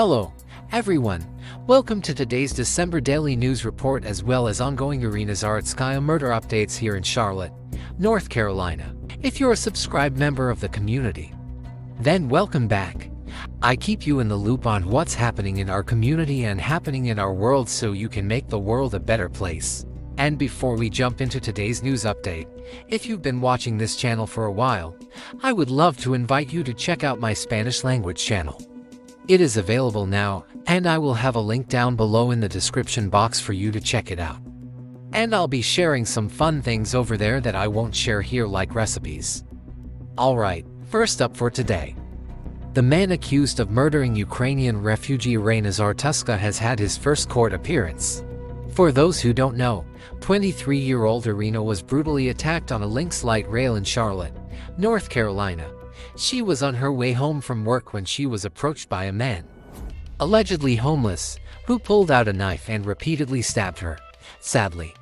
Hello, everyone. Welcome to today's December Daily News Report as well as ongoing Iryna Zarutska murder updates here in Charlotte, North Carolina. If you're a subscribed member of the community, then welcome back. I keep you in the loop on what's happening in our community and happening in our world so you can make the world a better place. And before we jump into today's news update, if you've been watching this channel for a while, I would love to invite you to check out my Spanish language channel. It is available now, and I will have a link down below in the description box for you to check it out. And I'll be sharing some fun things over there that I won't share here, like recipes. Alright, first up for today. The man accused of murdering Ukrainian refugee Iryna Zarutska has had his first court appearance. For those who don't know, 23-year-old Iryna was brutally attacked on a Lynx light rail in Charlotte, North Carolina. She was on her way home from work when she was approached by a man, allegedly homeless, who pulled out a knife and repeatedly stabbed her. Sadly,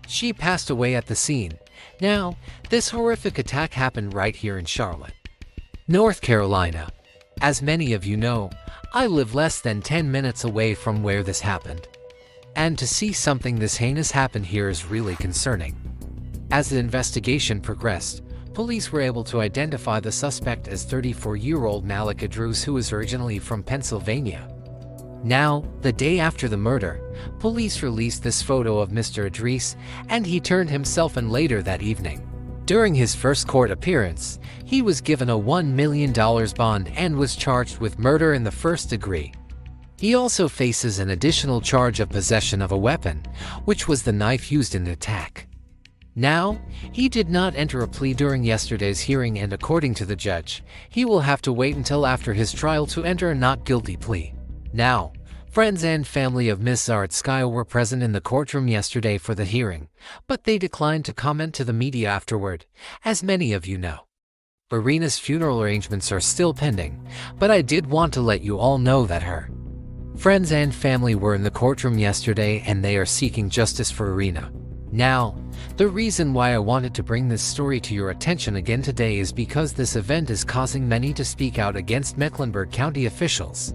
she passed away at the scene. Now, this horrific attack happened right here in Charlotte, North Carolina. As many of you know, I live less than 10 minutes away from where this happened. And to see something this heinous happen here is really concerning. As the investigation progressed, police were able to identify the suspect as 34-year-old Malik Idris, who is originally from Pennsylvania. Now, the day after the murder, police released this photo of Mr. Idris, and he turned himself in later that evening. During his first court appearance, he was given a $1 million bond and was charged with murder in the first degree. He also faces an additional charge of possession of a weapon, which was the knife used in the attack. Now, he did not enter a plea during yesterday's hearing, and according to the judge, he will have to wait until after his trial to enter a not guilty plea. Now, friends and family of Ms. Zarutska were present in the courtroom yesterday for the hearing, but they declined to comment to the media afterward, as many of you know. Iryna's funeral arrangements are still pending, but I did want to let you all know that her friends and family were in the courtroom yesterday and they are seeking justice for Iryna. Now, the reason why I wanted to bring this story to your attention again today is because this event is causing many to speak out against Mecklenburg County officials.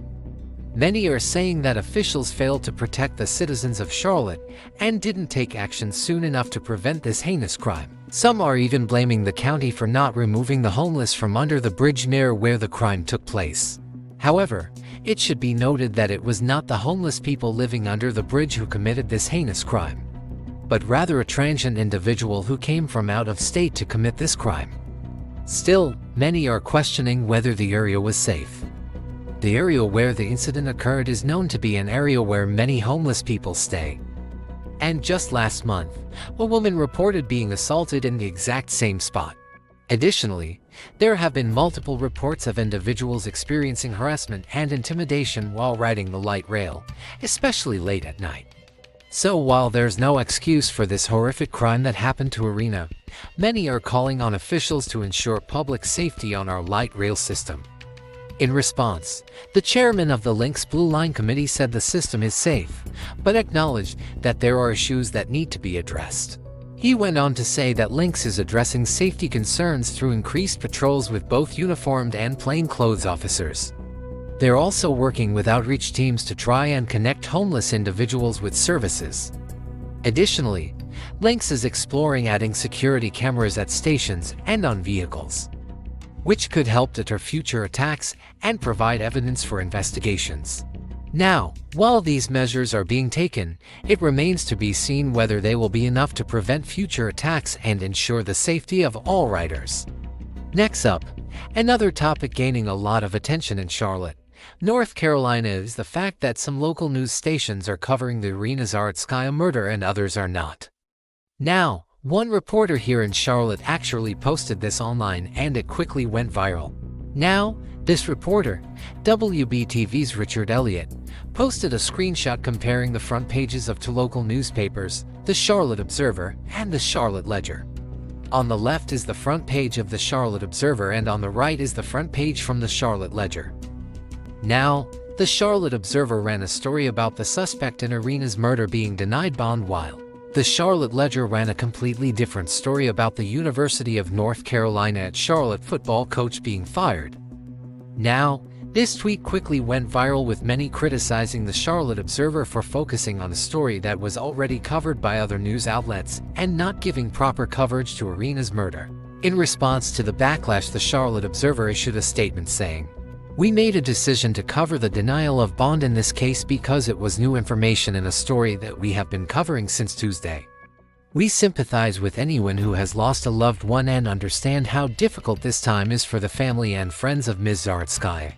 Many are saying that officials failed to protect the citizens of Charlotte and didn't take action soon enough to prevent this heinous crime. Some are even blaming the county for not removing the homeless from under the bridge near where the crime took place. However, it should be noted that it was not the homeless people living under the bridge who committed this heinous crime, but rather a transient individual who came from out of state to commit this crime. Still, many are questioning whether the area was safe. The area where the incident occurred is known to be an area where many homeless people stay. And just last month, a woman reported being assaulted in the exact same spot. Additionally, there have been multiple reports of individuals experiencing harassment and intimidation while riding the light rail, especially late at night. So while there's no excuse for this horrific crime that happened to Iryna, many are calling on officials to ensure public safety on our light rail system. In response, the chairman of the Lynx Blue Line Committee said the system is safe, but acknowledged that there are issues that need to be addressed. He went on to say that Lynx is addressing safety concerns through increased patrols with both uniformed and plainclothes officers. They're also working with outreach teams to try and connect homeless individuals with services. Additionally, Lynx is exploring adding security cameras at stations and on vehicles, which could help deter future attacks and provide evidence for investigations. Now, while these measures are being taken, it remains to be seen whether they will be enough to prevent future attacks and ensure the safety of all riders. Next up, another topic gaining a lot of attention in Charlotte, North Carolina is the fact that some local news stations are covering the Iryna Zarutska murder and others are not. Now, one reporter here in Charlotte actually posted this online and it quickly went viral. Now, this reporter, WBTV's Richard Elliott, posted a screenshot comparing the front pages of two local newspapers, the Charlotte Observer and the Charlotte Ledger. On the left is the front page of the Charlotte Observer and on the right is the front page from the Charlotte Ledger. Now, the Charlotte Observer ran a story about the suspect in Iryna's murder being denied bond, while the Charlotte Ledger ran a completely different story about the University of North Carolina at Charlotte football coach being fired. Now, This tweet quickly went viral, with many criticizing the Charlotte Observer for focusing on a story that was already covered by other news outlets and not giving proper coverage to Iryna's murder. In response to the backlash, the Charlotte Observer issued a statement saying, "We made a decision to cover the denial of bond in this case because it was new information in a story that we have been covering since Tuesday. We sympathize with anyone who has lost a loved one and understand how difficult this time is for the family and friends of Ms. Zarutska."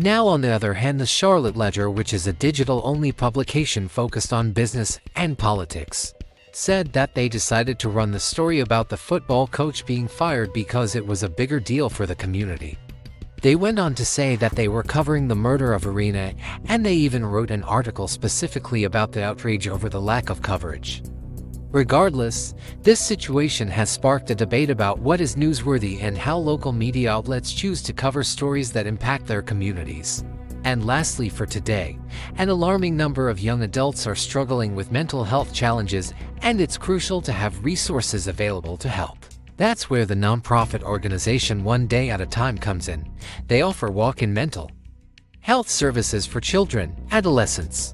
Now, on the other hand, the Charlotte Ledger, which is a digital-only publication focused on business and politics, said that they decided to run the story about the football coach being fired because it was a bigger deal for the community. They went on to say that they were covering the murder of Iryna, and they even wrote an article specifically about the outrage over the lack of coverage. Regardless, this situation has sparked a debate about what is newsworthy and how local media outlets choose to cover stories that impact their communities. And lastly, for today, an alarming number of young adults are struggling with mental health challenges, and it's crucial to have resources available to help. That's where the nonprofit organization One Day at a Time comes in. They offer walk-in mental health services for children, adolescents,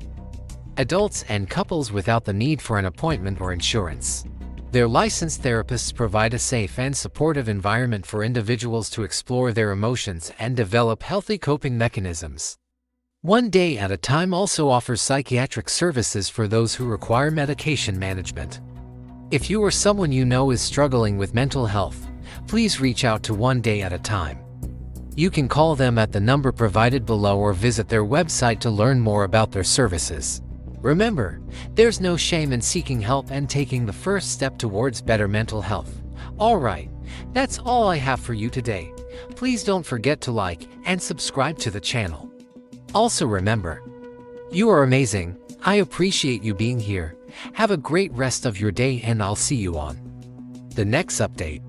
adults, and couples without the need for an appointment or insurance. Their licensed therapists provide a safe and supportive environment for individuals to explore their emotions and develop healthy coping mechanisms. One Day at a Time also offers psychiatric services for those who require medication management. If you or someone you know is struggling with mental health, please reach out to One Day at a Time. You can call them at the number provided below or visit their website to learn more about their services. Remember, there's no shame in seeking help and taking the first step towards better mental health. Alright, that's all I have for you today. Please don't forget to like and subscribe to the channel. Also remember, you are amazing. I appreciate you being here. Have a great rest of your day, and I'll see you on the next update.